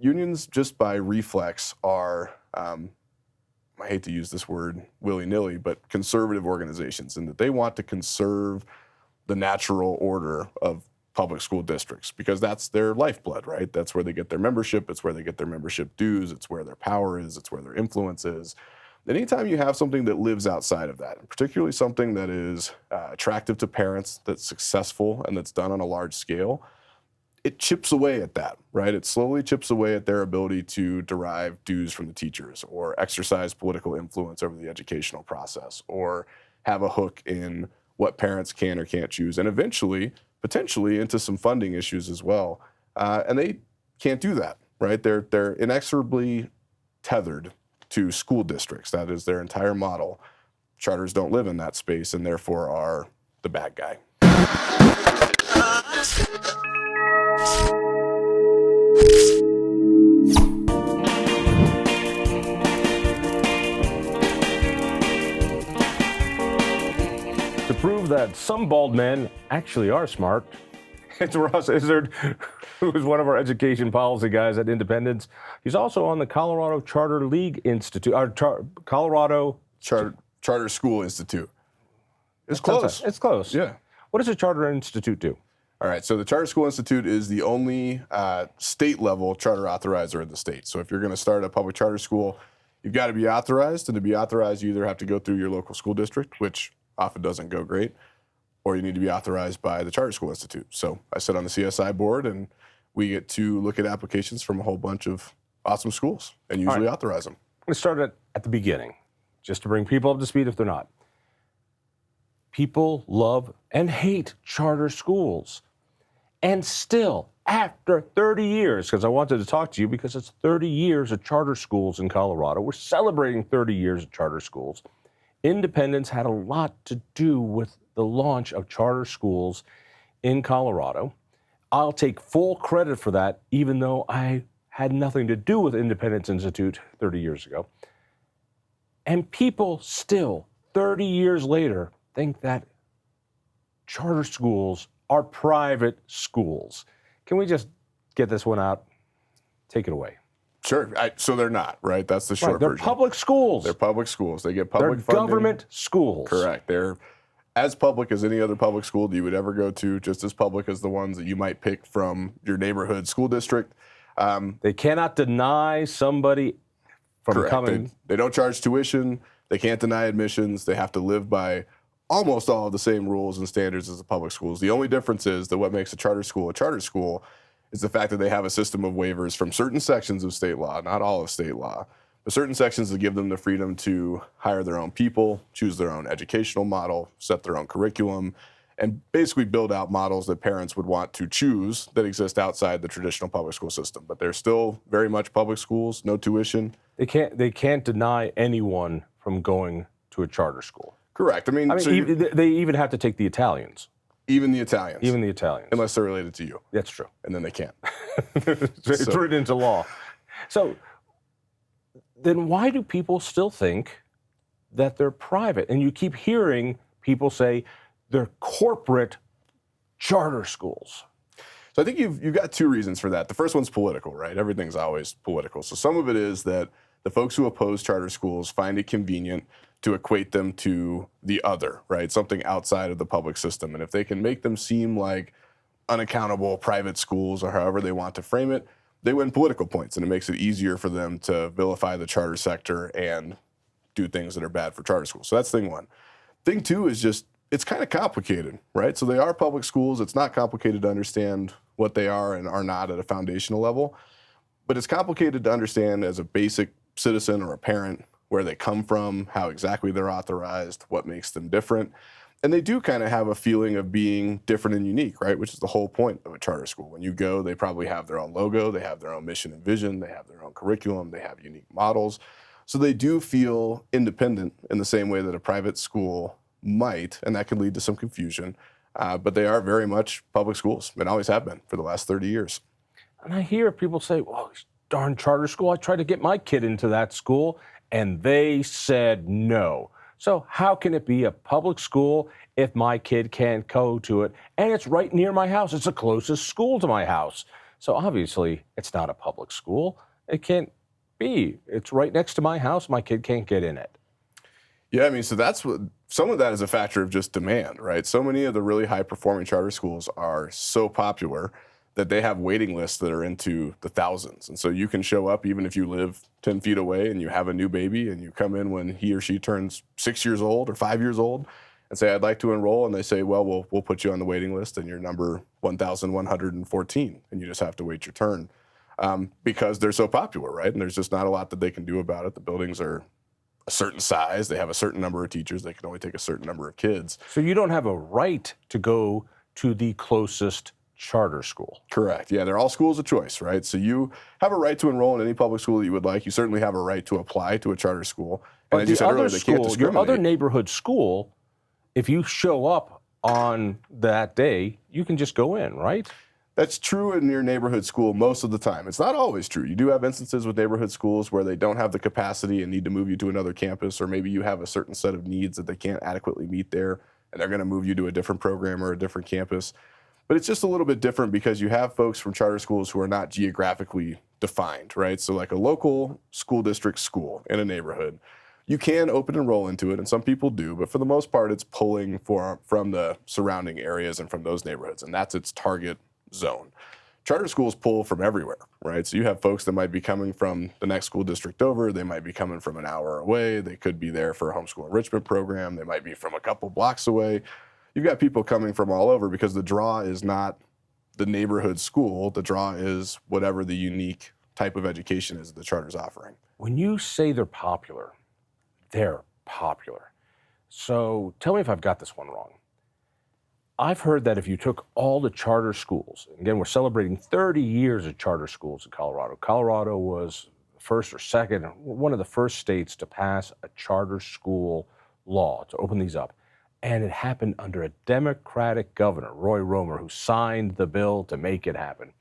unions, just by reflex, are, I hate to use this word willy-nilly, but conservative organizations, and that they want to conserve the natural order of public school districts because that's their lifeblood, right? That's where they get their membership. It's where they get their membership dues. It's where their power is. It's where their influence is. Anytime you have something that lives outside of that, particularly something that is attractive to parents, that's successful, and that's done on a large scale, it chips away at that, right? It slowly chips away at their ability to derive dues from the teachers or exercise political influence over the educational process or have a hook in what parents can or can't choose, and eventually, potentially, into some funding issues as well. And they can't do that, right? They're inexorably tethered to school districts. That is their entire model. Charters don't live in that space and therefore are the bad guy. To prove that some bald men actually are smart, it's Ross Izard, who is one of our education policy guys at Independence. He's also on the Colorado Charter League Institute, Colorado Charter School Institute. It's close. It's close. Yeah. What does a Charter Institute do? All right, so the Charter School Institute is the only state-level charter authorizer in the state. So if you're going to start a public charter school, you've got to be authorized, and to be authorized, you either have to go through your local school district, which often doesn't go great, or you need to be authorized by the Charter School Institute. So I sit on the CSI board, and we get to look at applications from a whole bunch of awesome schools and usually authorize them. I'm going to start at the beginning, just to bring people up to speed if they're not. People love and hate charter schools. And still, after 30 years, because I wanted to talk to you because it's 30 years of charter schools in Colorado. We're celebrating 30 years of charter schools. Independence had a lot to do with the launch of charter schools in Colorado. I'll take full credit for that, even though I had nothing to do with Independence Institute 30 years ago. And people still, 30 years later, think that charter schools are private schools. Can we just get this one out? Take it away. Sure. So they're not, right? That's the short They're version. public schools. They're public schools. They get public They're funding. government schools. Correct. They're as public as any other public school that you would ever go to, just as public as the ones that you might pick from your neighborhood school district. They cannot deny somebody from Correct. coming. They don't charge tuition. They can't deny admissions. They have to live by almost all of the same rules and standards as the public schools. The only difference is that what makes a charter school is the fact that they have a system of waivers from certain sections of state law, not all of state law, but certain sections that give them the freedom to hire their own people, choose their own educational model, set their own curriculum, and basically build out models that parents would want to choose that exist outside the traditional public school system. But they're still very much public schools, no tuition. They can't deny anyone from going to a charter school. Correct. I mean they even have to take the Italians. Even the Italians. Even the Italians. Unless they're related to you. That's true. And then they can't. It's written into law. So then why do people still think that they're private? And you keep hearing people say they're corporate charter schools. So I think you've got two reasons for that. The first one's political, right? Everything's always political. So some of it is that the folks who oppose charter schools find it convenient to equate them to the other, right? Something outside of the public system. And if they can make them seem like unaccountable private schools or however they want to frame it, they win political points, and it makes it easier for them to vilify the charter sector and do things that are bad for charter schools. So that's thing one. Thing two is just, it's kind of complicated, right? So they are public schools. It's not complicated to understand what they are and are not at a foundational level, but it's complicated to understand as a basic citizen or a parent where they come from, how exactly they're authorized, what makes them different. And they do kind of have a feeling of being different and unique, right? Which is the whole point of a charter school. When you go, they probably have their own logo, they have their own mission and vision, they have their own curriculum, they have unique models. So they do feel independent in the same way that a private school might, and that can lead to some confusion. But they are very much public schools and always have been for the last 30 years. And I hear people say, well, darn charter school, I tried to get my kid into that school, and they said no. So how can it be a public school if my kid can't go to it? And it's right near my house. It's the closest school to my house. So obviously, it's not a public school. It can't be. It's right next to my house. My kid can't get in it. Yeah, I mean, so that's what some of that is a factor of just demand, right? So many of the really high performing charter schools are so popular that they have waiting lists that are into the thousands. And so you can show up even if you live 10 feet away and you have a new baby and you come in when he or she turns 6 years old or 5 years old and say, I'd like to enroll. And they say, well, we'll put you on the waiting list and you're number 1,114 and you just have to wait your turn because they're so popular, right? And there's just not a lot that they can do about it. The buildings are a certain size. They have a certain number of teachers. They can only take a certain number of kids. So you don't have a right to go to the closest charter school. Correct. Yeah, they're all schools of choice, right? So you have a right to enroll in any public school that you would like. You certainly have a right to apply to a charter school. And But as you the said other earlier, they can't school, your discriminate. other neighborhood school, if you show up on that day, you can just go in, right? That's true in your neighborhood school most of the time. It's not always true. You do have instances with neighborhood schools where they don't have the capacity and need to move you to another campus, or maybe you have a certain set of needs that they can't adequately meet there, and they're going to move you to a different program or a different campus. But it's just a little bit different because you have folks from charter schools who are not geographically defined, right? So like a local school district school in a neighborhood, you can open enroll into it, and some people do, but for the most part, it's pulling from the surrounding areas and from those neighborhoods, and that's its target zone. Charter schools pull from everywhere, right? So you have folks that might be coming from the next school district over. They might be coming from an hour away. They could be there for a homeschool enrichment program. They might be from a couple blocks away. You've got people coming from all over because the draw is not the neighborhood school. The draw is whatever the unique type of education is that the charter's offering. When you say they're popular. So tell me if I've got this one wrong. I've heard that if you took all the charter schools, and again, we're celebrating 30 years of charter schools in Colorado. Colorado was first or second, one of the first states to pass a charter school law to open these up. And it happened under a Democratic governor, Roy Romer, who signed the bill to make it happen.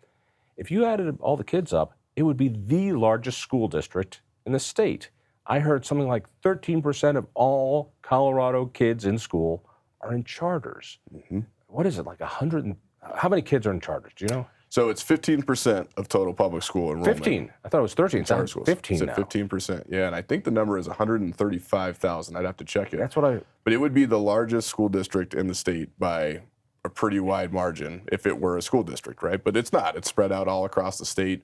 If you added all the kids up, it would be the largest school district in the state. I heard something like 13% of all Colorado kids in school are in charters. Mm-hmm. What is it, like 100? How many kids are in charters? Do you know? So it's 15% of total public school enrollment. 15. I thought it was 13. Charter schools. 15 it's now. 15%. Yeah, and I think the number is 135,000. I'd have to check it. That's what I. But it would be the largest school district in the state by a pretty wide margin if it were a school district, right? But it's not. It's spread out all across the state,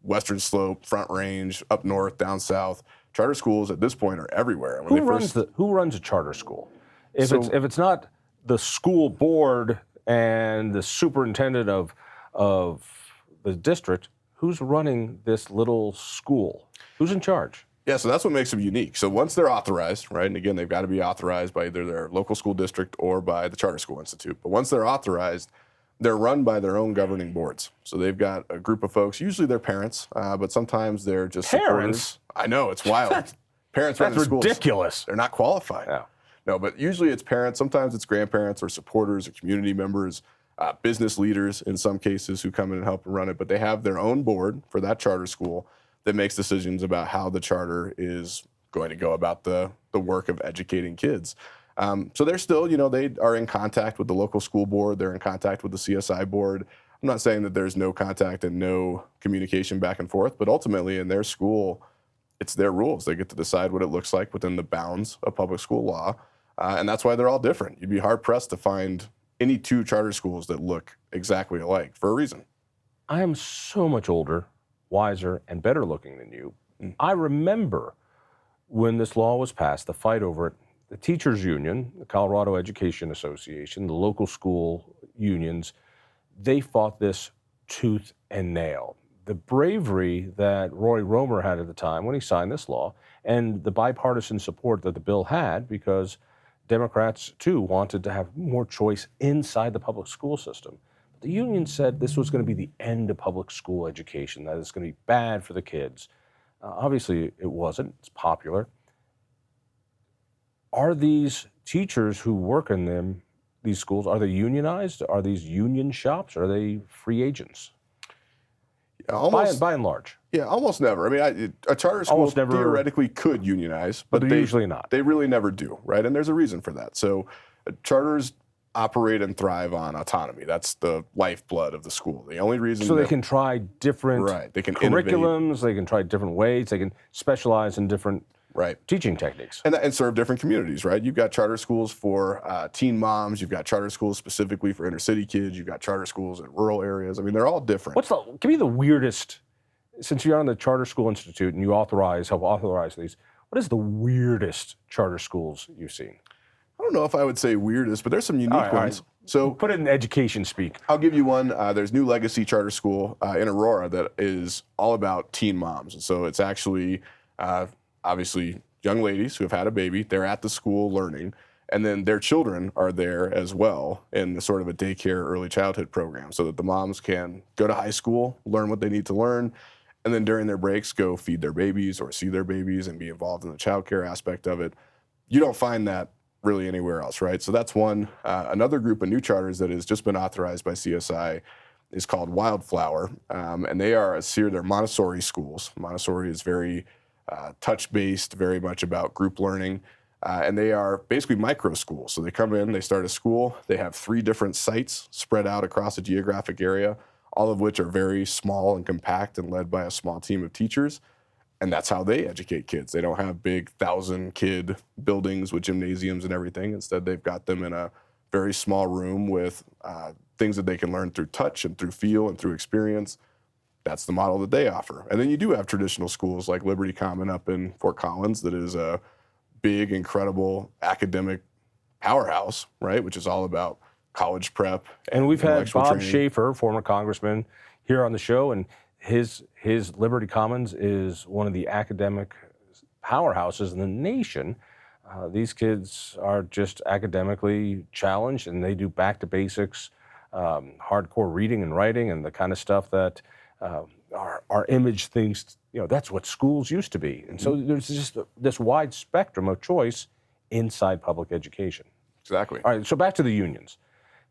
Western Slope, Front Range, up north, down south. Charter schools at this point are everywhere. And Who runs a charter school? If it's not the school board and the superintendent of the district, who's running this little school? Who's in charge? Yeah, so that's what makes them unique. So once they're authorized, right, and again, they've got to be authorized by either their local school district or by the Charter School Institute. But once they're authorized, they're run by their own governing boards. So they've got a group of folks, usually they're parents, but sometimes they're just Parents? supporters. I know, it's wild. Parents run the That's schools. ridiculous. They're not qualified. Yeah. No, but usually it's parents. Sometimes it's grandparents or supporters or community members, business leaders in some cases who come in and help run it. But they have their own board for that charter school that makes decisions about how the charter is going to go about the work of educating kids. So they're still, they are in contact with the local school board. They're in contact with the CSI board. I'm not saying that there's no contact and no communication back and forth, but ultimately in their school, it's their rules. They get to decide what it looks like within the bounds of public school law. And that's why they're all different. You'd be hard-pressed to find any two charter schools that look exactly alike for a reason. I am so much older, wiser, and better looking than you. I remember when this law was passed, the fight over it, the teachers union, the Colorado Education Association, the local school unions, they fought this tooth and nail. The bravery that Roy Romer had at the time when he signed this law, and the bipartisan support that the bill had, because Democrats, too, wanted to have more choice inside the public school system. But the union said this was going to be the end of public school education, that it's going to be bad for the kids. Obviously, it wasn't. It's popular. Are these teachers who work in these schools, are they unionized? Are these union shops? Are they free agents? By and large. Yeah, almost never. I mean, a charter school theoretically could unionize, but they're usually not. They really never do, right? And there's a reason for that. So charters operate and thrive on autonomy. That's the lifeblood of the school. The only reason So they that, can try different right, they can innovate, curriculums, they can try different ways, they can specialize in different right, teaching techniques. and serve different communities, right? You've got charter schools for teen moms. You've got charter schools specifically for inner city kids. You've got charter schools in rural areas. I mean, they're all different. Give me the weirdest, since you're on the Charter School Institute and you help authorize these, what is the weirdest charter schools you've seen? I don't know if I would say weirdest, but there's some unique all ones. right. So Put it in education speak. I'll give you one. There's New Legacy Charter School in Aurora that is all about teen moms. And so it's actually obviously young ladies who have had a baby. They're at the school learning, and then their children are there as well in the sort of a daycare early childhood program, so that the moms can go to high school, learn what they need to learn, and then during their breaks go feed their babies or see their babies and be involved in the childcare aspect of it. You don't find that really anywhere else, right? So that's one. Another group of new charters that has just been authorized by CSI is called Wildflower, and they're Montessori schools. Montessori is very touch-based, very much about group learning, and they are basically micro schools. So they come in, they start a school, they have 3 different sites spread out across a geographic area, all of which are very small and compact and led by a small team of teachers. And that's how they educate kids. They don't have big 1,000-kid buildings with gymnasiums and everything. Instead, they've got them in a very small room with things that they can learn through touch and through feel and through experience. That's the model that they offer. And then you do have traditional schools like Liberty Common up in Fort Collins that is a big, incredible academic powerhouse, right, which is all about college prep. And we've had Bob training. Schaefer, former congressman, here on the show, and his Liberty Commons is one of the academic powerhouses in the nation. These kids are just academically challenged, and they do back to basics, hardcore reading and writing, and the kind of stuff that our image thinks, that's what schools used to be. And so there's just this wide spectrum of choice inside public education. Exactly. All right, so back to the unions.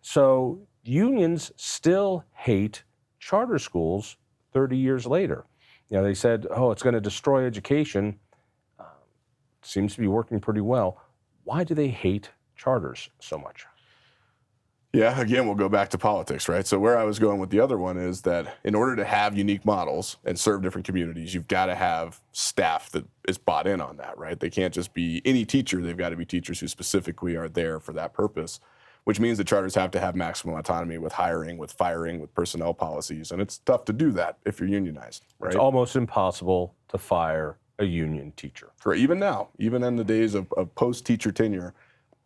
So unions still hate charter schools 30 years later. They said, it's going to destroy education. Seems to be working pretty well. Why do they hate charters so much? Yeah, again, we'll go back to politics, right? So where I was going with the other one is that in order to have unique models and serve different communities, you've got to have staff that is bought in on that, right? They can't just be any teacher. They've got to be teachers who specifically are there for that purpose, which means that charters have to have maximum autonomy with hiring, with firing, with personnel policies. And it's tough to do that if you're unionized, right? It's almost impossible to fire a union teacher. Correct. Even now, even in the days of post-teacher tenure,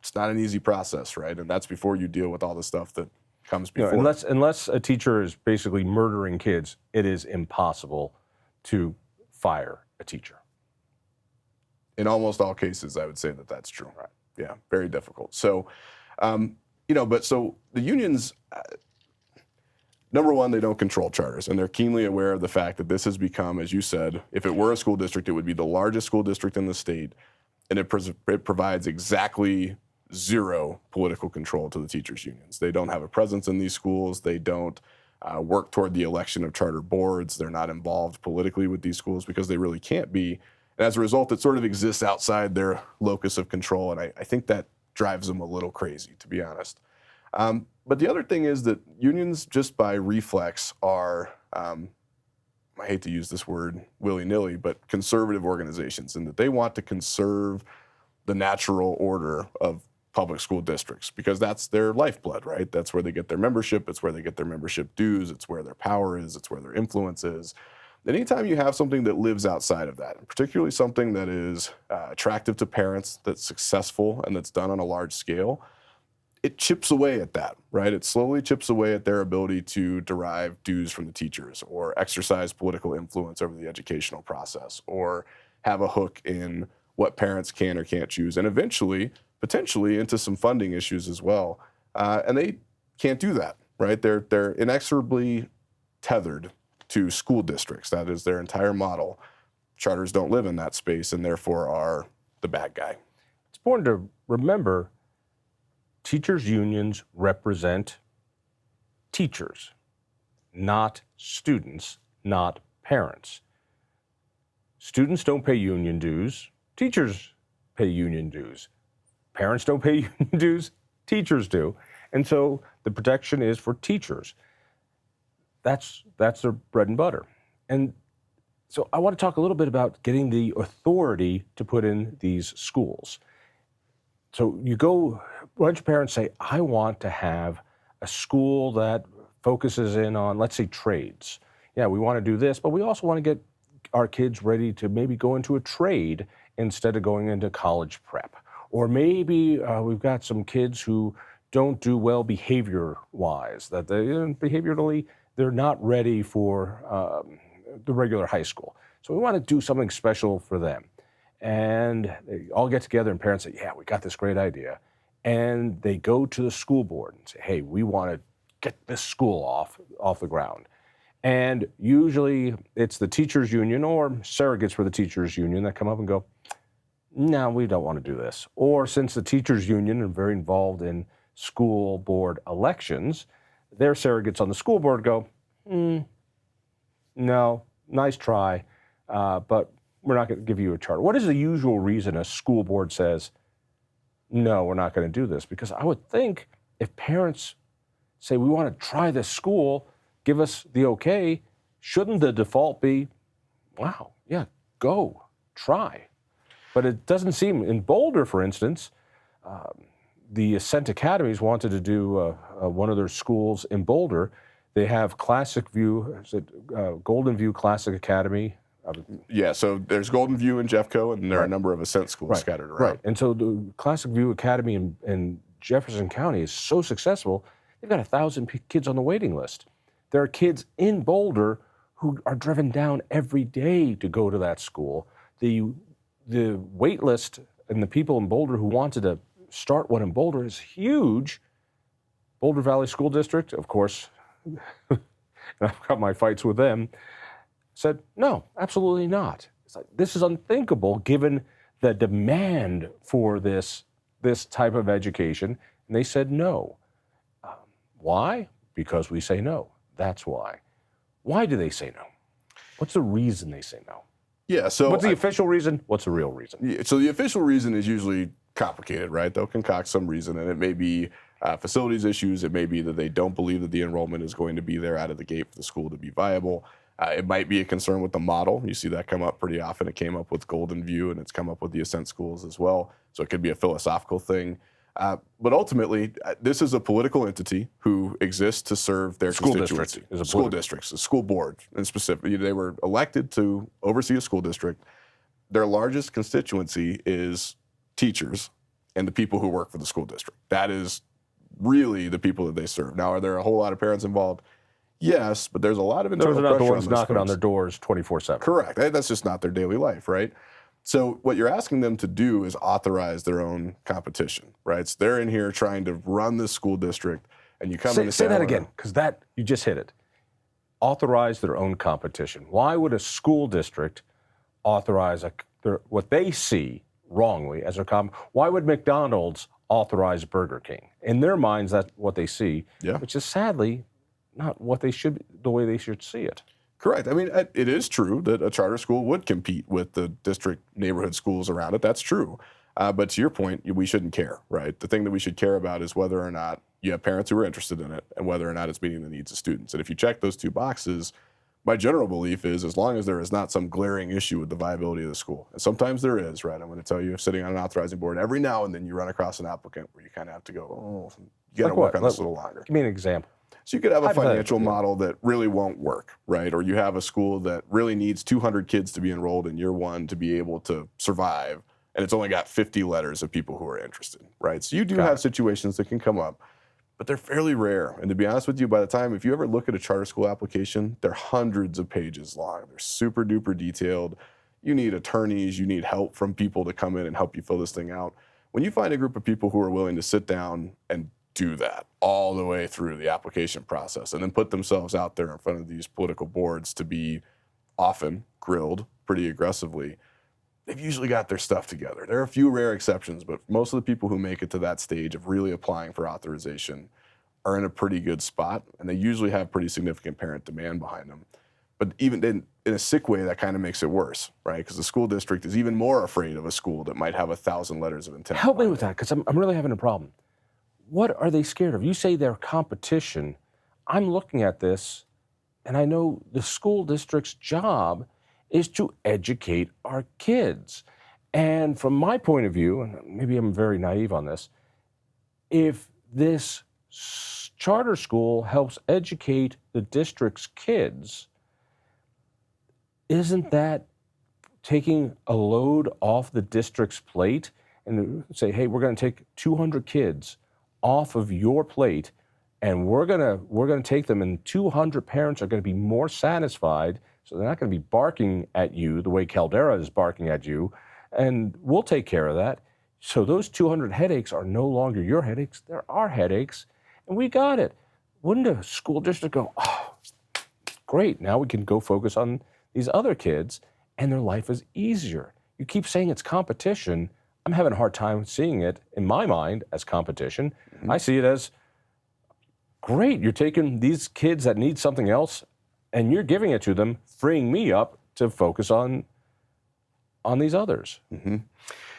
it's not an easy process, right? And that's before you deal with all the stuff that comes before. Unless a teacher is basically murdering kids, it is impossible to fire a teacher. In almost all cases, I would say that that's true. Right. Yeah, very difficult. So, so the unions, number one, they don't control charters, and they're keenly aware of the fact that this has become, as you said, if it were a school district, it would be the largest school district in the state, and it provides exactly zero political control to the teachers' unions. They don't have a presence in these schools. They don't work toward the election of charter boards. They're not involved politically with these schools because they really can't be. And as a result, it sort of exists outside their locus of control, and I think that drives them a little crazy, to be honest. But the other thing is that unions, just by reflex, are, I hate to use this word willy-nilly, but conservative organizations, in that they want to conserve the natural order of public school districts because that's their lifeblood, right? That's where they get their membership. It's where they get their membership dues. It's where their power is. It's where their influence is. Anytime you have something that lives outside of that, particularly something that is attractive to parents, that's successful, and that's done on a large scale, it chips away at that, right? It slowly chips away at their ability to derive dues from the teachers or exercise political influence over the educational process or have a hook in what parents can or can't choose, and eventually, potentially, into some funding issues as well. And they can't do that, right? They're inexorably tethered to school districts. That is their entire model. Charters don't live in that space and therefore are the bad guy. It's important to remember teachers' unions represent teachers, not students, not parents. Students don't pay union dues. Teachers pay union dues. Parents don't pay union dues. Teachers do. And so the protection is for teachers. That's their bread and butter. And so I want to talk a little bit about getting the authority to put in these schools. So you go, a bunch of parents say, I want to have a school that focuses in on, let's say, trades. Yeah, we want to do this, but we also want to get our kids ready to maybe go into a trade instead of going into college prep. Or maybe we've got some kids who don't do well behavior-wise, that they behaviorally, they're not ready for the regular high school. So we want to do something special for them. And they all get together and parents say, yeah, we got this great idea. And they go to the school board and say, hey, we want to get this school off the ground. And usually it's the teachers union or surrogates for the teachers union that come up and go, no, we don't want to do this. Or since the teachers union are very involved in school board elections, their surrogates on the school board go, no, nice try, but we're not going to give you a charter. What is the usual reason a school board says, no, we're not going to do this? Because I would think if parents say, we want to try this school, give us the okay, shouldn't the default be, wow, yeah, go, try. But it doesn't seem, in Boulder, for instance, the Ascent Academies wanted to do one of their schools in Boulder. They have Classic View, is it Golden View Classic Academy? Yeah, so there's Golden View in Jeffco, and there are a number of Ascent schools scattered around. Right, and so the Classic View Academy in Jefferson County is so successful, they've got 1,000 kids on the waiting list. There are kids in Boulder who are driven down every day to go to that school. The wait list and the people in Boulder who wanted to start one in Boulder is huge. Boulder Valley School District, of course, and I've got my fights with them, said, no, absolutely not. It's like, this is unthinkable given the demand for this type of education. And they said no. Why? Because we say no. That's why. Why do they say no? What's the reason they say no? Yeah, so what's the official reason? What's the real reason? Yeah, so the official reason is usually complicated, right? They'll concoct some reason, and it may be facilities issues. It may be that they don't believe that the enrollment is going to be there out of the gate for the school to be viable. It might be a concern with the model. You see that come up pretty often. It came up with Golden View, and it's come up with the Ascent schools as well. So it could be a philosophical thing. But ultimately, this is a political entity who exists to serve their constituency. School districts, the school board in specific. They were elected to oversee a school district. Their largest constituency is teachers and the people who work for the school district. That is really the people that they serve. Now, are there a whole lot of parents involved? Yes, but there's a lot of internal pressure on those folks. So they're not the ones knocking on their doors 24/7. Correct. That's just not their daily life, right? So what you're asking them to do is authorize their own competition, right? So they're in here trying to run this school district, and you come in and say that again, because you just hit it. Authorize their own competition. Why would a school district authorize what they see wrongly as a why would McDonald's authorize Burger King? In their minds, that's what they see, which is sadly not what the way they should see it. Correct. I mean, it is true that a charter school would compete with the district neighborhood schools around it. That's true. But to your point, we shouldn't care, right? The thing that we should care about is whether or not you have parents who are interested in it and whether or not it's meeting the needs of students. And if you check those two boxes, my general belief is as long as there is not some glaring issue with the viability of the school, and sometimes there is, right? I'm going to tell you, sitting on an authorizing board, every now and then you run across an applicant where you kind of have to go, oh, you got to work on this a little longer. Give me an example. So you could have a financial model that really won't work, right? Or you have a school that really needs 200 kids to be enrolled in year one to be able to survive, and it's only got 50 letters of people who are interested, right? So you do have situations that can come up, but they're fairly rare. And to be honest with you, by the time, if you ever look at a charter school application, they're hundreds of pages long. They're super duper detailed. You need attorneys, you need help from people to come in and help you fill this thing out. When you find a group of people who are willing to sit down and do that all the way through the application process and then put themselves out there in front of these political boards to be often grilled pretty aggressively, they've usually got their stuff together. There are a few rare exceptions, but most of the people who make it to that stage of really applying for authorization are in a pretty good spot, and they usually have pretty significant parent demand behind them. But even then, in a sick way, that kind of makes it worse, right? Because the school district is even more afraid of a school that might have 1,000 letters of intent. Help me with that, because I'm really having a problem. what are they scared of? You say they're competition. I'm looking at this, and I know the school district's job is to educate our kids. And from my point of view, and maybe I'm very naive on this, if this charter school helps educate the district's kids, isn't that taking a load off the district's plate and say, hey, we're going to take 200 kids off of your plate, and we're gonna take them, and 200 parents are going to be more satisfied, so they're not going to be barking at you the way Caldera is barking at you, and we'll take care of that. So those 200 headaches are no longer your headaches, they're our headaches, and we got it. Wouldn't a school district go, oh, great, now we can go focus on these other kids, and their life is easier? You keep saying it's competition. I'm having a hard time seeing it, in my mind, as competition. Mm-hmm. I see it as, great, you're taking these kids that need something else, and you're giving it to them, freeing me up to focus on these others. Mm-hmm.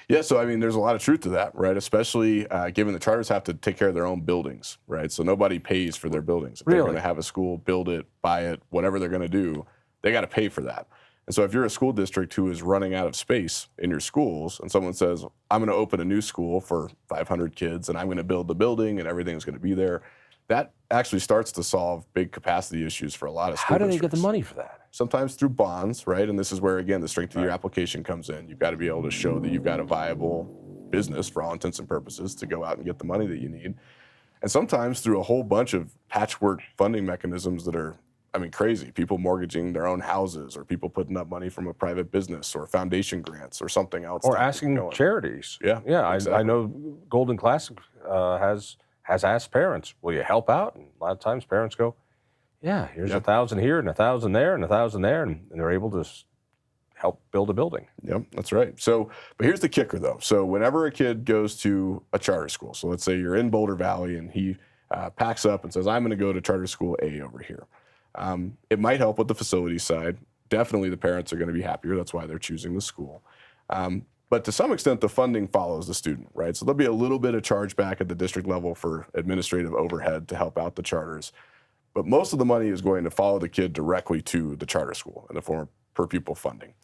Yeah, so I mean, there's a lot of truth to that, right? Especially given the charters have to take care of their own buildings, right? So nobody pays for their buildings. If they're going to have a school, build it, buy it, whatever they're going to do, they got to pay for that. And so if you're a school district who is running out of space in your schools, and someone says, I'm going to open a new school for 500 kids, and I'm going to build the building, and everything's going to be there, that actually starts to solve big capacity issues for a lot of school districts. How do they get the money for that? Sometimes through bonds, right? And this is where, again, the strength of your application comes in. You've got to be able to show that you've got a viable business for all intents and purposes to go out and get the money that you need. And sometimes through a whole bunch of patchwork funding mechanisms that are, I mean, crazy. People mortgaging their own houses, or people putting up money from a private business, or foundation grants, or something else. Or asking charities. Yeah, exactly. I know Golden Classic has asked parents, will you help out? And a lot of times parents go, yeah, here's 1,000 here and 1,000 there and 1,000 there, and they're able to help build a building. Yep, that's right. So, but here's the kicker though. So whenever a kid goes to a charter school, so let's say you're in Boulder Valley and he packs up and says, I'm going to go to charter school A over here. It might help with the facility side. Definitely the parents are going to be happier. That's why they're choosing the school. But to some extent, the funding follows the student, right? So there'll be a little bit of chargeback at the district level for administrative overhead to help out the charters. But most of the money is going to follow the kid directly to the charter school in the form of per pupil funding,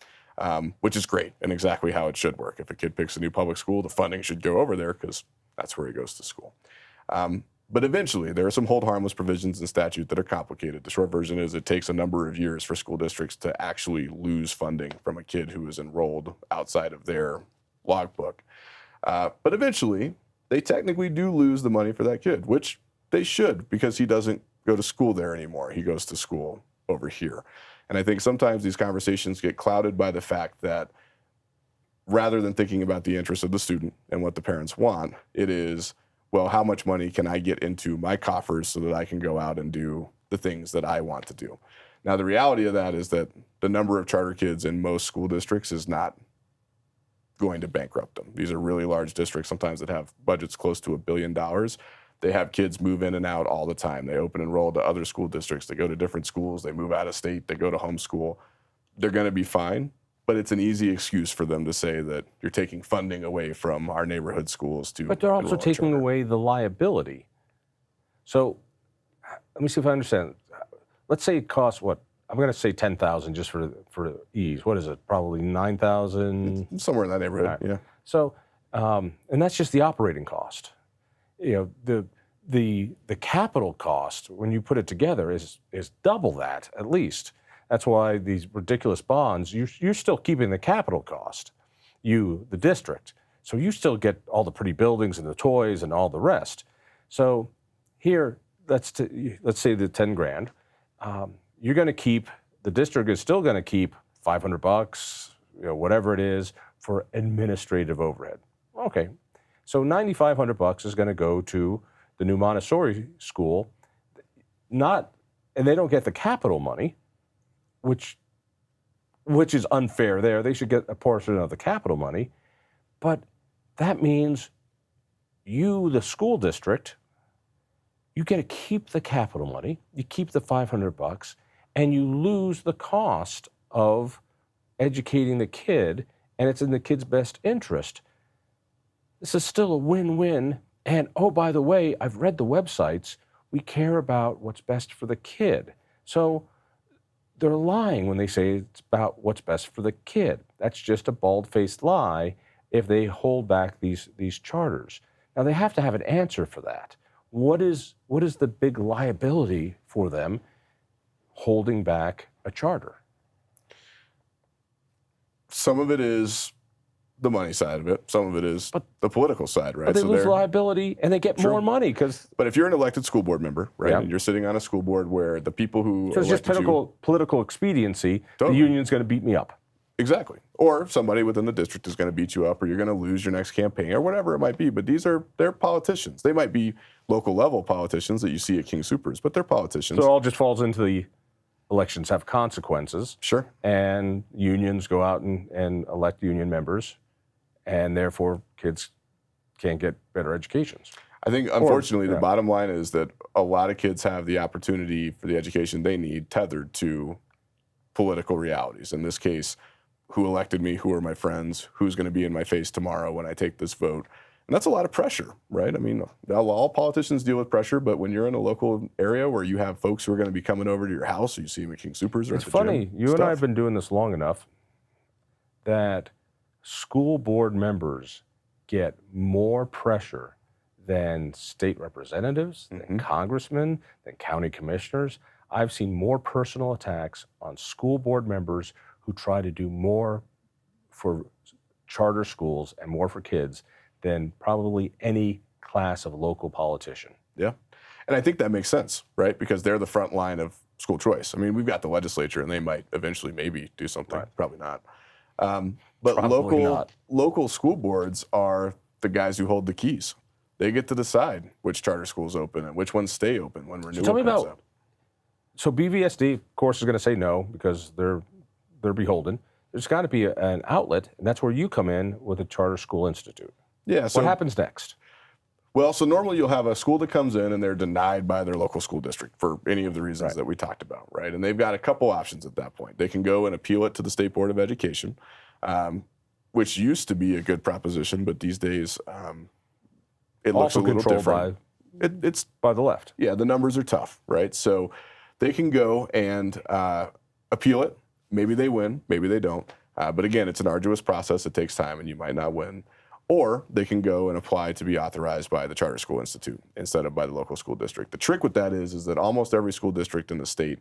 which is great and exactly how it should work. If a kid picks a new public school, the funding should go over there because that's where he goes to school. But eventually, there are some hold harmless provisions in statute that are complicated. The short version is it takes a number of years for school districts to actually lose funding from a kid who is enrolled outside of their logbook. But eventually, they technically do lose the money for that kid, which they should, because he doesn't go to school there anymore. He goes to school over here. And I think sometimes these conversations get clouded by the fact that rather than thinking about the interests of the student and what the parents want, it is, well, how much money can I get into my coffers so that I can go out and do the things that I want to do? Now, the reality of that is that the number of charter kids in most school districts is not going to bankrupt them. These are really large districts, sometimes that have budgets close to $1 billion. They have kids move in and out all the time. They open and roll to other school districts. They go to different schools. They move out of state. They go to homeschool. They're going to be fine. But it's an easy excuse for them to say that you're taking funding away from our neighborhood schools to. But they're also taking away the liability. So let me see if I understand. Let's say it costs what? I'm going to say $10,000 just for ease. What is it? Probably $9,000. Somewhere in that neighborhood. Right. Yeah. So, and that's just the operating cost. You know, the capital cost when you put it together is double that at least. That's why these ridiculous bonds, you're still keeping the capital cost, the district. So you still get all the pretty buildings and the toys and all the rest. So here, let's say the 10 grand, you're going to keep, the district is still going to keep $500, whatever it is, for administrative overhead. Okay, so $9,500 is going to go to the new Montessori school, and they don't get the capital money, which is unfair there. They should get a portion of the capital money. But that means you, the school district, you get to keep the capital money, you keep the $500, and you lose the cost of educating the kid, and it's in the kid's best interest. This is still a win-win And oh, by the way, I've read the websites. We care about what's best for the kid. So they're lying when they say it's about what's best for the kid. That's just a bald-faced lie if they hold back these charters. Now they have to have an answer for that. What is the big liability for them holding back a charter? Some of it is the money side of it. Some of it is the political side, right? But they lose liability and they get more money because. But if you're an elected school board member, right, Yeah. and you're sitting on a school board where the people who So it's just political expediency. Totally. The union's going to beat me up. Exactly. Or somebody within the district is going to beat you up, or you're going to lose your next campaign, or whatever it might be. But they're politicians. They might be local level politicians that you see at King Soopers, but they're politicians. So it all just falls into the elections have consequences. Sure. And unions go out and elect union members, and therefore kids can't get better educations. I think, unfortunately, the bottom line is that a lot of kids have the opportunity for the education they need tethered to political realities. In this case, who elected me, who are my friends, who's going to be in my face tomorrow when I take this vote. And that's a lot of pressure, right? I mean, all politicians deal with pressure, but when you're in a local area where you have folks who are going to be coming over to your house, or you see them at King Soopers or it's at the funny, gym, you and I have been doing this long enough that school board members get more pressure than state representatives, than congressmen, than county commissioners. I've seen more personal attacks on school board members who try to do more for charter schools and more for kids than probably any class of local politician. Yeah. And I think that makes sense, right? Because they're the front line of school choice. I mean, we've got the legislature, and they might eventually maybe do something. Right. Probably not. But Probably local school boards are the guys who hold the keys. They get to decide which charter schools open and which ones stay open when renewal Tell me comes about, up. So BVSD, of course, is going to say no because they're beholden. There's got to be an outlet, and that's where you come in with a charter school institute. Yeah. So what happens next? Well, so normally you'll have a school that comes in and they're denied by their local school district for any of the reasons that we talked about, right? And they've got a couple options at that point. They can go and appeal it to the State Board of Education, which used to be a good proposition, but these days it looks also a little controlled different. It's by the left. Yeah, the numbers are tough, right? So they can go and appeal it. Maybe they win, maybe they don't. But again, it's an arduous process. It takes time, and you might not win. Or they can go and apply to be authorized by the Charter School Institute instead of by the local school district. The trick with that is that almost every school district in the state,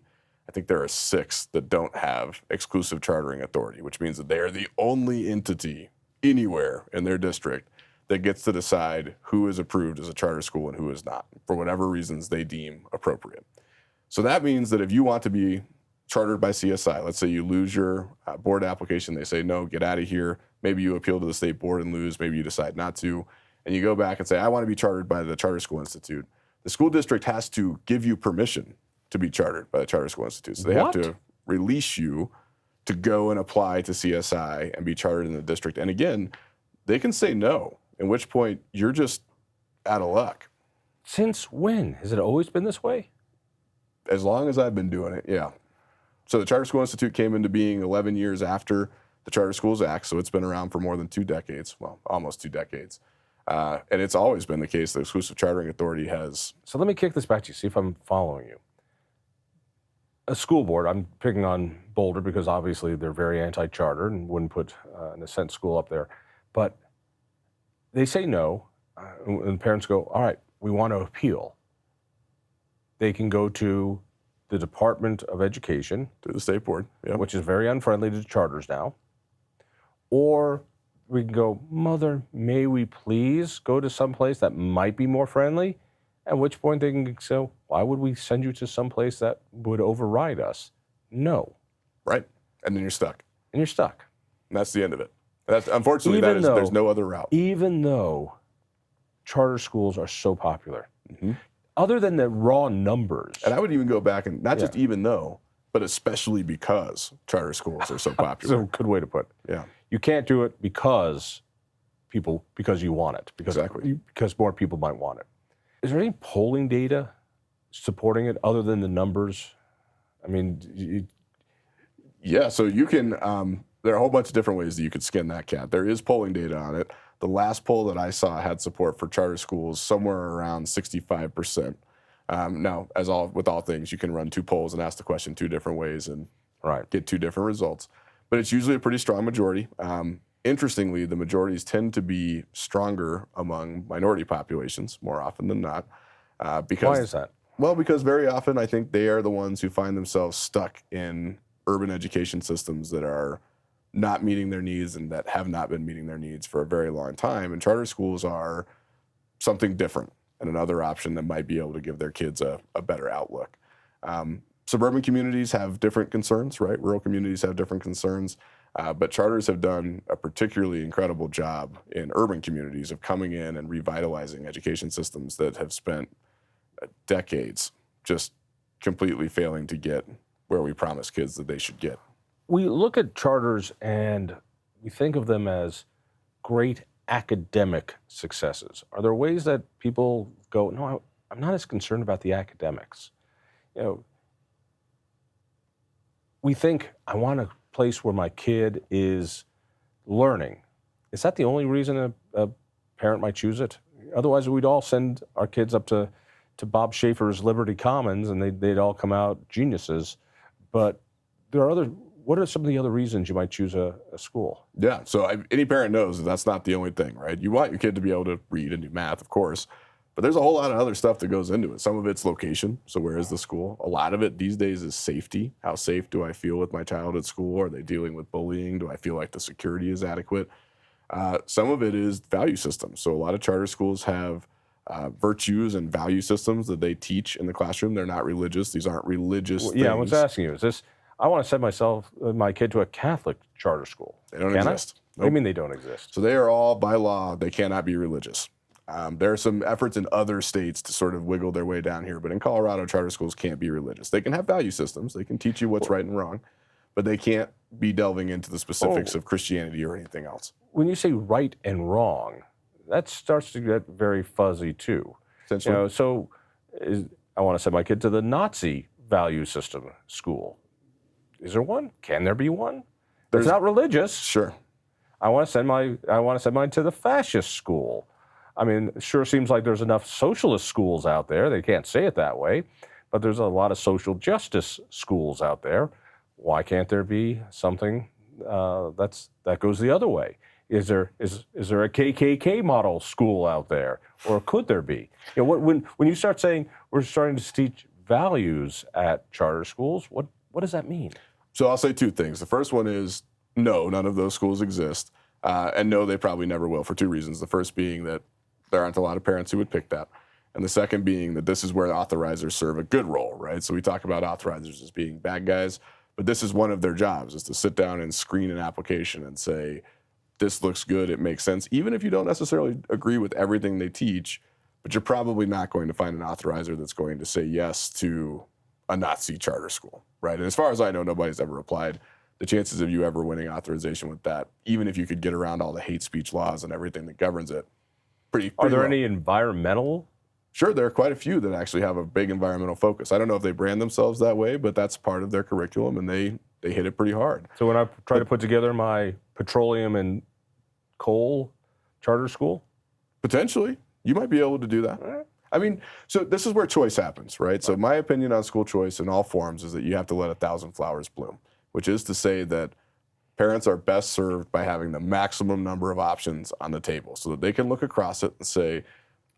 I think there are 6 that don't have exclusive chartering authority, which means that they are the only entity anywhere in their district that gets to decide who is approved as a charter school and who is not, for whatever reasons they deem appropriate. So that means that if you want to be chartered by CSI, let's say you lose your board application, they say, no, get out of here. Maybe you appeal to the state board and lose, maybe you decide not to, and you go back and say, I want to be chartered by the Charter School Institute. The school district has to give you permission to be chartered by the Charter School Institute. So they have to release you to go and apply to CSI and be chartered in the district. And again, they can say no, at which point you're just out of luck. Since when? Has it always been this way? As long as I've been doing it, yeah. So the Charter School Institute came into being 11 years after the Charter Schools Act, so it's been around for more than 2 decades, well, almost 2 decades. And it's always been the case that exclusive chartering authority has. So let me kick this back to you, see if I'm following you. A school board, I'm picking on Boulder because obviously they're very anti-charter and wouldn't put an Ascent school up there. But they say no, and parents go, all right, we want to appeal. They can go to the Department of Education. To the State Board, yeah. Which is very unfriendly to charters now. Or we can go, Mother, may we please go to some place that might be more friendly? At which point they can say, why would we send you to some place that would override us? No. Right. And then you're stuck. And you're stuck. And that's the end of it. That's, unfortunately, there's no other route. Even though charter schools are so popular, other than the raw numbers. And I would even go back and not just even though, but especially because charter schools are so popular. That's a good way to put it. Yeah. You can't do it because you want it, because more people might want it. Is there any polling data supporting it other than the numbers? I mean, yeah, so you can there are a whole bunch of different ways that you could skin that cat. There is polling data on it. The last poll that I saw had support for charter schools somewhere around 65%. Now, with all things, you can run two polls and ask the question two different ways and get two different results. But it's usually a pretty strong majority. Interestingly, the majorities tend to be stronger among minority populations more often than not. Why is that? Well, because very often I think they are the ones who find themselves stuck in urban education systems that are not meeting their needs and that have not been meeting their needs for a very long time. And charter schools are something different and another option that might be able to give their kids a better outlook. Suburban communities have different concerns, right? Rural communities have different concerns. But charters have done a particularly incredible job in urban communities of coming in and revitalizing education systems that have spent decades just completely failing to get where we promise kids that they should get. We look at charters and we think of them as great academic successes. Are there ways that people go, no, I'm not as concerned about the academics? You know, we think, I want a place where my kid is learning. Is that the only reason a parent might choose it? Otherwise, we'd all send our kids up to Bob Schaefer's Liberty Commons and they'd all come out geniuses. But what are some of the other reasons you might choose a school? Yeah, so any parent knows that that's not the only thing, right? You want your kid to be able to read and do math, of course, but there's a whole lot of other stuff that goes into it. Some of it's location, so where is the school? A lot of it these days is safety. How safe do I feel with my child at school? Are they dealing with bullying? Do I feel like the security is adequate? Some of it is value systems. So a lot of charter schools have virtues and value systems that they teach in the classroom. They're not religious. These aren't religious things. Yeah, I was asking you, I want to send my kid to a Catholic charter school. They don't exist. What do you mean they don't exist? So they are all, by law, they cannot be religious. There are some efforts in other states to sort of wiggle their way down here, but in Colorado, charter schools can't be religious. They can have value systems. They can teach you what's right and wrong, but they can't be delving into the specifics of Christianity or anything else. When you say right and wrong, that starts to get very fuzzy too. Essentially. I want to send my kid to the Nazi value system school. Is there one? Can there be one? It's not religious. Sure. I want to send mine to the fascist school. I mean, it sure seems like there's enough socialist schools out there. They can't say it that way, but there's a lot of social justice schools out there. Why can't there be something that goes the other way? Is there a KKK model school out there, or could there be? You know, when you start saying we're starting to teach values at charter schools, what does that mean? So I'll say two things. The first one is no, none of those schools exist, and no, they probably never will for two reasons. The first being that there aren't a lot of parents who would pick that. And the second being that this is where authorizers serve a good role, right? So we talk about authorizers as being bad guys, but this is one of their jobs, is to sit down and screen an application and say, this looks good, it makes sense, even if you don't necessarily agree with everything they teach, but you're probably not going to find an authorizer that's going to say yes to a Nazi charter school, right? And as far as I know, nobody's ever applied. The chances of you ever winning authorization with that, even if you could get around all the hate speech laws and everything that governs it, pretty Are there low. any environmental? Sure, there are quite a few that actually have a big environmental focus. I don't know if they brand themselves that way, but that's part of their curriculum, and they hit it pretty hard. So when I try to put together my petroleum and coal charter school? Potentially, you might be able to do that. I mean, so this is where choice happens, right? So my opinion on school choice in all forms is that you have to let 1,000 flowers bloom, which is to say that parents are best served by having the maximum number of options on the table so that they can look across it and say,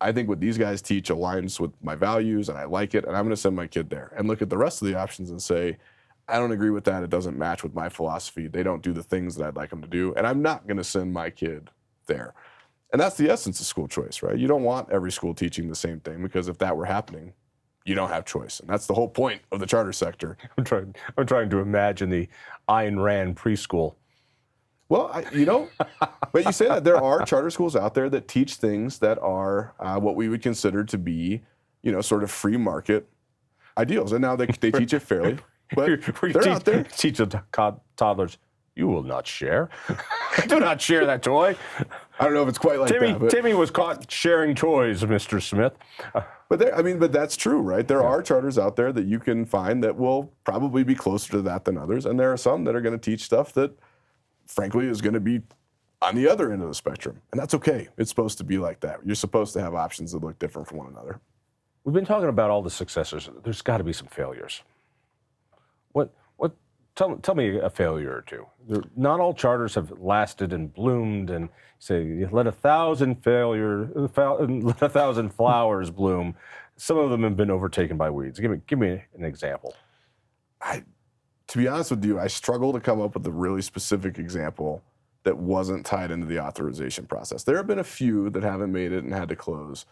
I think what these guys teach aligns with my values and I like it and I'm going to send my kid there. And look at the rest of the options and say, I don't agree with that. It doesn't match with my philosophy. They don't do the things that I'd like them to do. And I'm not going to send my kid there. And that's the essence of school choice, right? You don't want every school teaching the same thing because if that were happening, you don't have choice. And that's the whole point of the charter sector. I'm trying to imagine the Ayn Rand preschool. Well, but you say that there are charter schools out there that teach things that are what we would consider to be, sort of free market ideals. And now they teach it fairly, but they're out there. Teach the toddlers, you will not share. Do not share that toy. I don't know if it's quite like that. But Timmy was caught sharing toys, Mr. Smith. But that's true, right? There are charters out there that you can find that will probably be closer to that than others. And there are some that are going to teach stuff that frankly, is going to be on the other end of the spectrum. And that's okay. It's supposed to be like that. You're supposed to have options that look different from one another. We've been talking about all the successes. There's got to be some failures. Tell me a failure or two. Not all charters have lasted and bloomed, and say you let 1,000 flowers bloom. Some of them have been overtaken by weeds. Give me an example. To be honest with you, I struggle to come up with a really specific example that wasn't tied into the authorization process. There have been a few that haven't made it and had to close.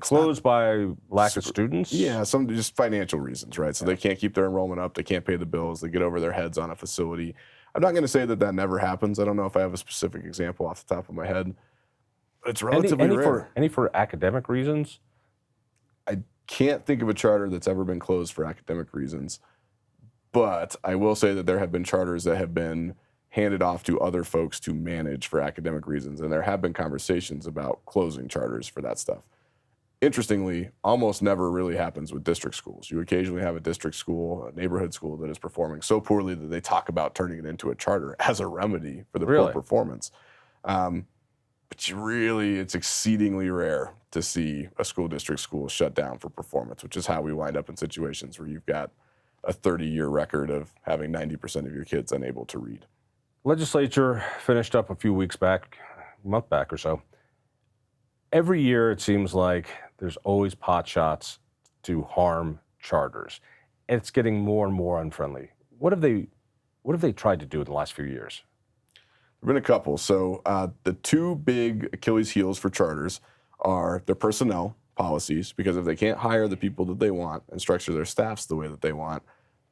Closed by lack of students? Yeah, some just financial reasons, right? So they can't keep their enrollment up, they can't pay the bills, they get over their heads on a facility. I'm not going to say that never happens. I don't know if I have a specific example off the top of my head. But it's relatively rare. Any for academic reasons? I can't think of a charter that's ever been closed for academic reasons. But I will say that there have been charters that have been handed off to other folks to manage for academic reasons. And there have been conversations about closing charters for that stuff. Interestingly, almost never really happens with district schools. You occasionally have a district school, a neighborhood school that is performing so poorly that they talk about turning it into a charter as a remedy for the poor performance. But it's exceedingly rare to see a school district school shut down for performance, which is how we wind up in situations where you've got a 30-year record of having 90% of your kids unable to read. Legislature finished up a month back or so. Every year, it seems like there's always pot shots to harm charters. And it's getting more and more unfriendly. What have they tried to do in the last few years? There have been a couple. So the two big Achilles heels for charters are their personnel policies, because if they can't hire the people that they want and structure their staffs the way that they want,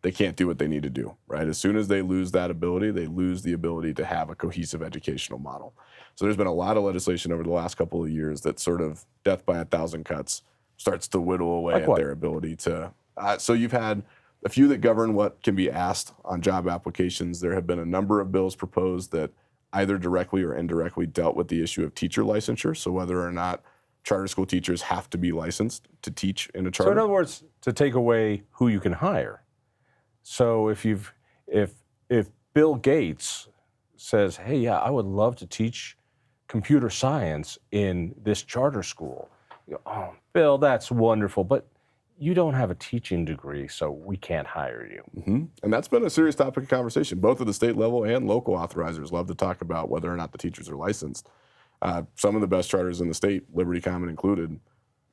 they can't do what they need to do, right? As soon as they lose that ability, they lose the ability to have a cohesive educational model. So there's been a lot of legislation over the last couple of years that sort of death by 1,000 cuts starts to whittle away at their ability to. So you've had a few that govern what can be asked on job applications. There have been a number of bills proposed that either directly or indirectly dealt with the issue of teacher licensure, so whether or not charter school teachers have to be licensed to teach in a charter. So in other words, to take away who you can hire. So if Bill Gates says, hey, yeah, I would love to teach computer science in this charter school. You go, oh, Bill, that's wonderful, but you don't have a teaching degree, so we can't hire you. Mm-hmm. And that's been a serious topic of conversation. Both at the state level and local authorizers love to talk about whether or not the teachers are licensed. Some of the best charters in the state, Liberty Common included,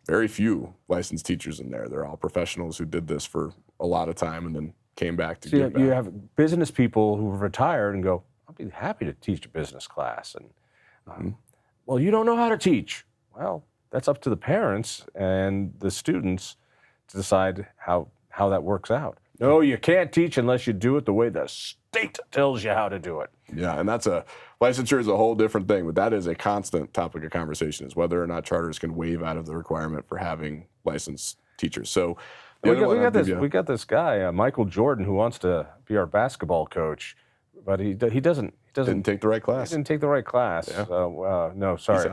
very few licensed teachers in there. They're all professionals who did this for a lot of time and then came back to give back. You have business people who have retired and go, I'll be happy to teach a business class. And well, you don't know how to teach. Well, that's up to the parents and the students to decide how that works out. No, you can't teach unless you do it the way the state tells you how to do it. Yeah, and licensure is a whole different thing, but that is a constant topic of conversation, is whether or not charters can waive out of the requirement for having licensed teachers. So we got this guy, Michael Jordan, who wants to be our basketball coach, but he doesn't didn't take the right class. He didn't take the right class. Yeah. So, no, sorry.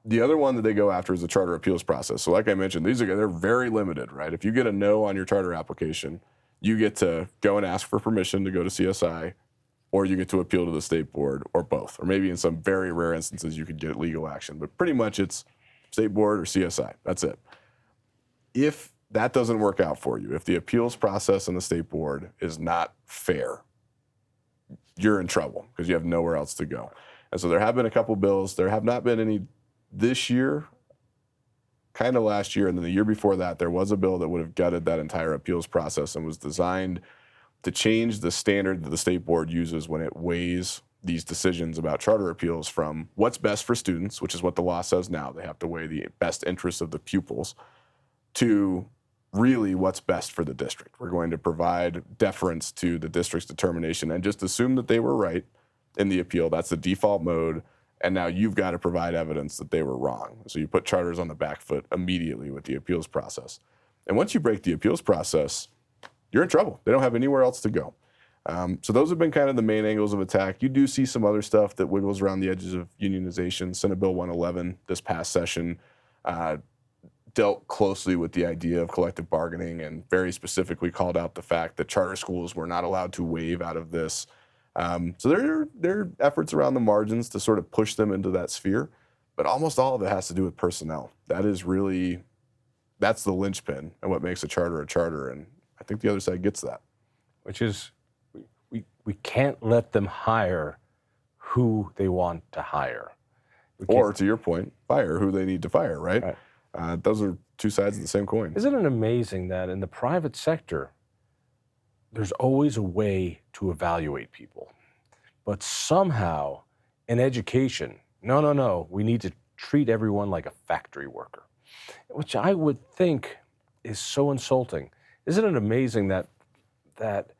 The other one that they go after is the charter appeals process. So like I mentioned, they're very limited, right? If you get a no on your charter application, you get to go and ask for permission to go to CSI, or you get to appeal to the state board, or both. Or maybe in some very rare instances, you could get legal action. But pretty much it's state board or CSI. That's it. If that doesn't work out for you, if the appeals process in the state board is not fair, you're in trouble because you have nowhere else to go. And so there have been a couple bills. There have not been any this year, kind of last year, and then the year before that, there was a bill that would have gutted that entire appeals process and was designed to change the standard that the state board uses when it weighs these decisions about charter appeals from what's best for students, which is what the law says now. They have to weigh the best interests of the pupils, to really what's best for the district. We're going to provide deference to the district's determination and just assume that they were right in the appeal. That's the default mode. And now you've got to provide evidence that they were wrong. So you put charters on the back foot immediately with the appeals process. And once you break the appeals process, you're in trouble. They don't have anywhere else to go. So those have been kind of the main angles of attack. You do see some other stuff that wiggles around the edges of unionization. Senate Bill 111 this past session dealt closely with the idea of collective bargaining and very specifically called out the fact that charter schools were not allowed to waive out of this So there are efforts around the margins to sort of push them into that sphere, but almost all of it has to do with personnel. That's the linchpin and what makes a charter, and I think the other side gets that. Which is, we can't let them hire who they want to hire. Or, to your point, fire who they need to fire, right? Those are two sides of the same coin. Isn't it amazing that in the private sector, there's always a way to evaluate people, but somehow in education, no, we need to treat everyone like a factory worker, which I would think is so insulting. Isn't it amazing that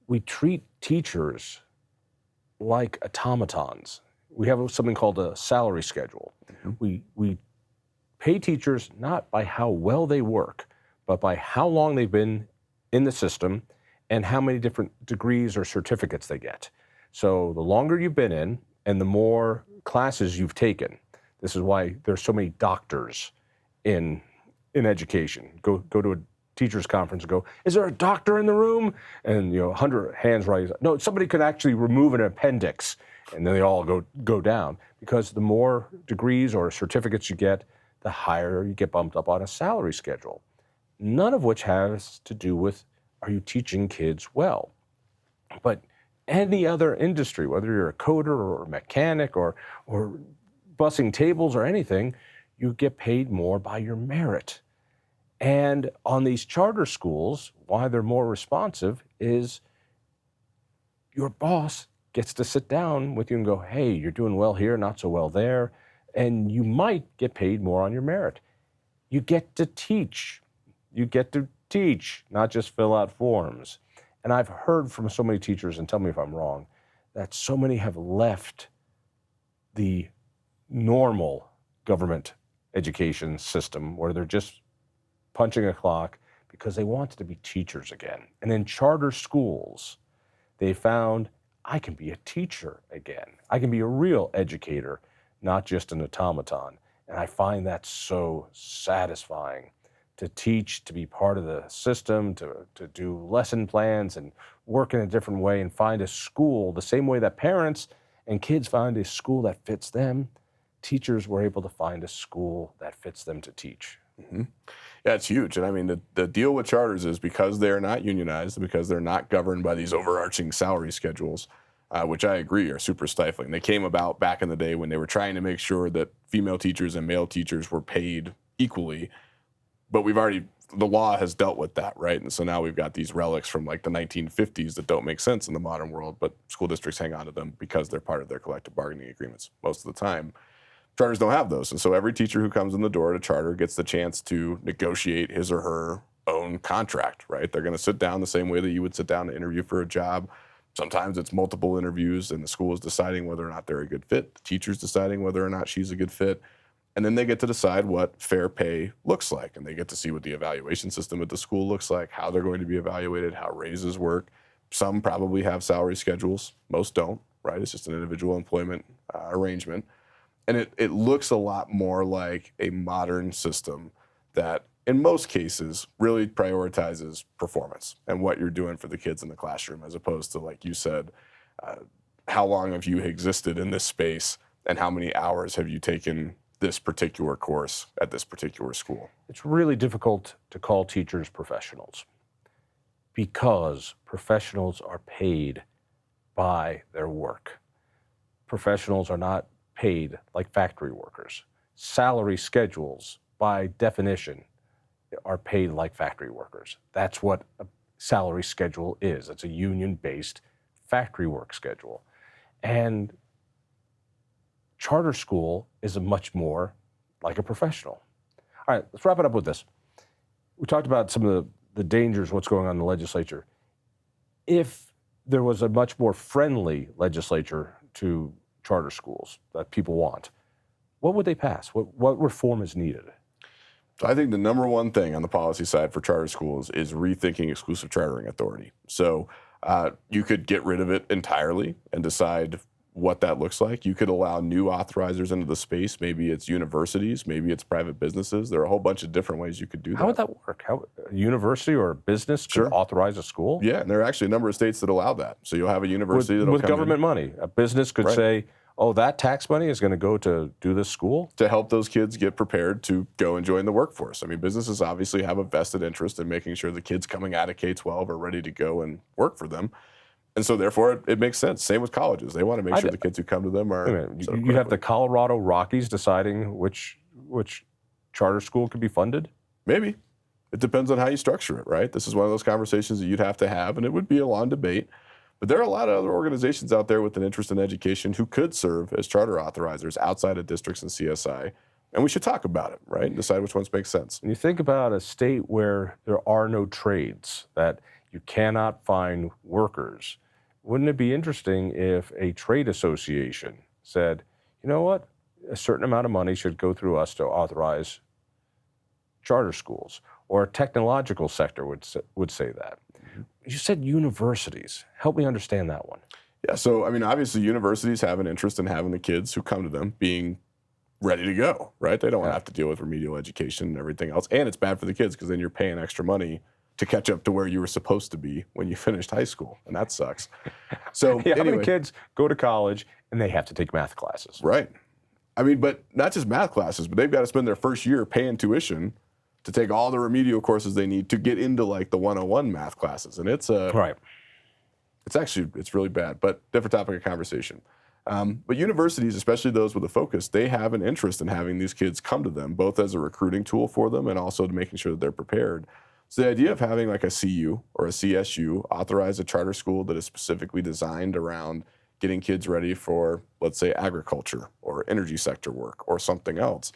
we treat teachers like automatons? We have something called a salary schedule. We pay teachers not by how well they work, but by how long they've been in the system and how many different degrees or certificates they get. So the longer you've been in and the more classes you've taken. This is why there's so many doctors in education. Go to a teachers conference and go, is there a doctor in the room? And 100 hands rise. No, somebody could actually remove an appendix, and then they all go down, because the more degrees or certificates you get, the higher you get bumped up on a salary schedule. None of which has to do with, are you teaching kids well? But any other industry, whether you're a coder or a mechanic or bussing tables or anything, you get paid more by your merit. And on these charter schools, why they're more responsive is your boss gets to sit down with you and go, hey, you're doing well here, not so well there, and you might get paid more on your merit. You get to teach. You get to teach, not just fill out forms. And I've heard from so many teachers, and tell me if I'm wrong, that so many have left the normal government education system where they're just punching a clock because they wanted to be teachers again. And in charter schools, they found, I can be a teacher again. I can be a real educator, not just an automaton. And I find that so satisfying to teach, to be part of the system, to do lesson plans and work in a different way and find a school the same way that parents and kids find a school that fits them. Teachers were able to find a school that fits them to teach. Mm-hmm. Yeah, it's huge. And I mean, the deal with charters is because they're not unionized, because they're not governed by these overarching salary schedules, which I agree are super stifling. They came about back in the day when they were trying to make sure that female teachers and male teachers were paid equally. But the law has dealt with that, right? And so now we've got these relics from like the 1950s that don't make sense in the modern world, but school districts hang on to them because they're part of their collective bargaining agreements most of the time. Charters don't have those. And so every teacher who comes in the door at a charter gets the chance to negotiate his or her own contract, right? They're going to sit down the same way that you would sit down to interview for a job. Sometimes it's multiple interviews, and the school is deciding whether or not they're a good fit. The teacher's deciding whether or not she's a good fit. And then they get to decide what fair pay looks like. And they get to see what the evaluation system at the school looks like, how they're going to be evaluated, how raises work. Some probably have salary schedules. Most don't, right? It's just an individual employment arrangement. And it looks a lot more like a modern system that, in most cases, really prioritizes performance and what you're doing for the kids in the classroom, as opposed to, like you said, how long have you existed in this space and how many hours have you taken this particular course at this particular school. It's really difficult to call teachers professionals because professionals are paid by their work. Professionals are not paid like factory workers. Salary schedules, by definition, are paid like factory workers. That's what a salary schedule is. It's a union-based factory work schedule. And charter school is a much more like a professional. All right, let's wrap it up with this. We talked about some of the dangers, what's going on in the legislature. If there was a much more friendly legislature to charter schools that people want, what would they pass? What reform is needed? So I think the number one thing on the policy side for charter schools is rethinking exclusive chartering authority. So you could get rid of it entirely and decide what that looks like. You could allow new authorizers into the space. Maybe it's universities, maybe it's private businesses. There are a whole bunch of different ways you could do that. How would that work? How a university or a business could Sure. authorize a school? Yeah, and there are actually a number of states that allow that. So you'll have a university With government money. A business could Right. say, oh, that tax money is going to go to do this school? to help those kids get prepared to go and join the workforce. I mean, businesses obviously have a vested interest in making sure the kids coming out of K-12 are ready to go and work for them. And so therefore it makes sense. Same with colleges. They want to make sure the kids who come to them are Wait a minute, set up you have correctly. the Colorado Rockies deciding which charter school could be funded? Maybe. It depends on how you structure it, right? This is one of those conversations that you'd have to have, and it would be a long debate. But there are a lot of other organizations out there with an interest in education who could serve as charter authorizers outside of districts and CSI. And we should talk about it, right? And decide which ones make sense. When you think about a state where there are no trades, that you cannot find workers, wouldn't it be interesting if a trade association said, you know what, a certain amount of money should go through us to authorize charter schools, or a technological sector would say that. You said universities. Help me understand that one. Yeah, so I mean, obviously universities have an interest in having the kids who come to them being ready to go, right? They don't want to have to deal with remedial education and everything else. And it's bad for the kids because then you're paying extra money to catch up to where you were supposed to be when you finished high school. And that sucks. So Yeah, how anyway, many kids go to college and they have to take math classes? right. I mean, but not just math classes, but they've got to spend their first year paying tuition to take all the remedial courses they need to get into like the 101 math classes. And it's Right. it's really bad, but different topic of conversation. But universities, especially those with a focus, they have an interest in having these kids come to them, both as a recruiting tool for them and also to making sure that they're prepared. So the idea of having like a CU or a CSU authorize a charter school that is specifically designed around getting kids ready for, let's say, agriculture or energy sector work or something else,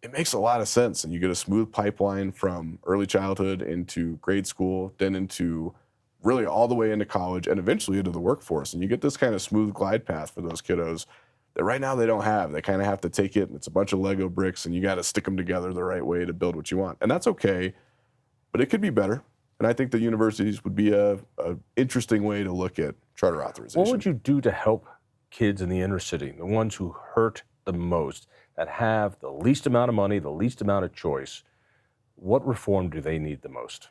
it makes a lot of sense. And you get a smooth pipeline from early childhood into grade school, then into really all the way into college and eventually into the workforce. And you get this kind of smooth glide path for those kiddos that right now they don't have. They kind of have to take it, and it's a bunch of Lego bricks, and you got to stick them together the right way to build what you want. And that's okay, but it could be better. And I think the universities would be a interesting way to look at charter authorization. What would you do to help kids in the inner city, the ones who hurt the most, that have the least amount of money, the least amount of choice? What reform do they need the most?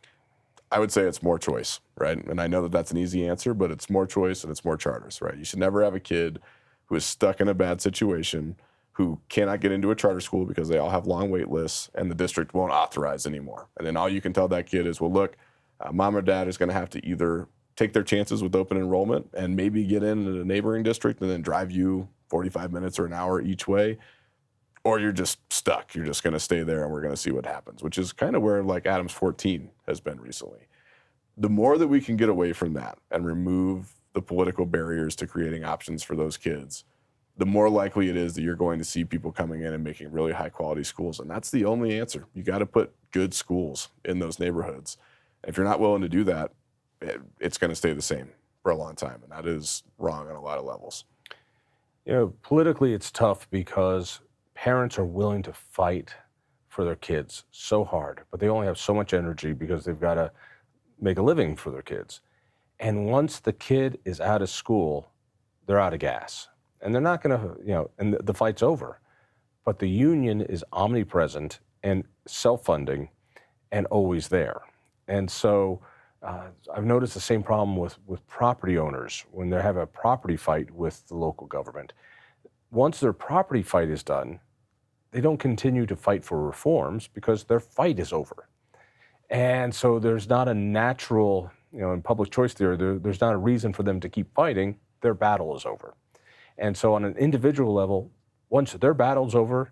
I would say it's more choice, right? And I know that that's an easy answer, but it's more choice and it's more charters, right? You should never have a kid who is stuck in a bad situation, who cannot get into a charter school because they all have long wait lists and the district won't authorize anymore. And then all you can tell that kid is, well, look, mom or dad is going to have to either take their chances with open enrollment and maybe get in a neighboring district and then drive you 45 minutes or an hour each way, or you're just stuck. You're just going to stay there and we're going to see what happens, which is kind of where like Adams 14 has been recently. The more that we can get away from that and remove the political barriers to creating options for those kids, the more likely it is that you're going to see people coming in and making really high quality schools. And that's the only answer. You got to put good schools in those neighborhoods. And if you're not willing to do that, it's going to stay the same for a long time. And that is wrong on a lot of levels. You know, politically it's tough because parents are willing to fight for their kids so hard, but they only have so much energy because they've got to make a living for their kids. And once the kid is out of school, they're out of gas. And they're not going to, and the fight's over. But the union is omnipresent and self-funding and always there. And so I've noticed the same problem with property owners when they have a property fight with the local government. Once their property fight is done, they don't continue to fight for reforms because their fight is over. And so there's not a natural, in public choice theory, there's not a reason for them to keep fighting. Their battle is over. And so on an individual level, once their battle's over,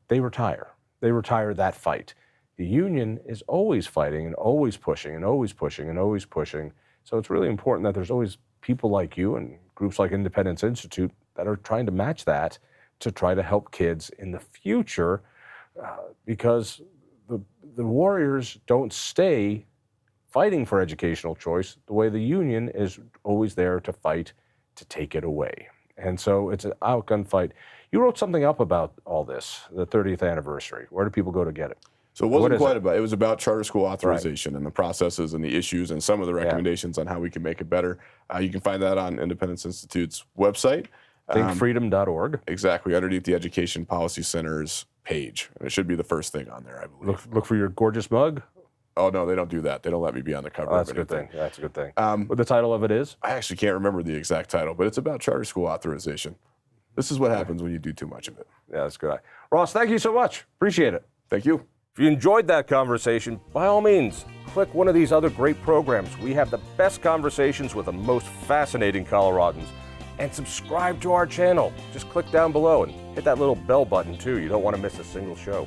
they retire. They retire that fight. The union is always fighting and always pushing and always pushing and always pushing. So it's really important that there's always people like you and groups like Independence Institute that are trying to match that to try to help kids in the future, because the warriors don't stay fighting for educational choice the way the union is always there to fight to take it away. And so it's an outgun fight. You wrote something up about all this, the 30th anniversary. Where do people go to get it? So it What wasn't is quite it? about, it was about charter school authorization and the processes and the issues and some of the recommendations on how we can make it better. You can find that on Independence Institute's website. Thinkfreedom.org. Exactly, underneath the Education Policy Center's page. And it should be the first thing on there, I believe. Look for your gorgeous mug. Oh, no, they don't do that. They don't let me be on the cover That's a of good anything. thing. That's a good thing. What the title of it is? I actually can't remember the exact title, but it's about charter school authorization. This is what happens when you do too much of it. Yeah, that's good. Ross, thank you so much. Appreciate it. Thank you. If you enjoyed that conversation, by all means, click one of these other great programs. We have the best conversations with the most fascinating Coloradans. And subscribe to our channel. Just click down below and hit that little bell button too. You don't want to miss a single show.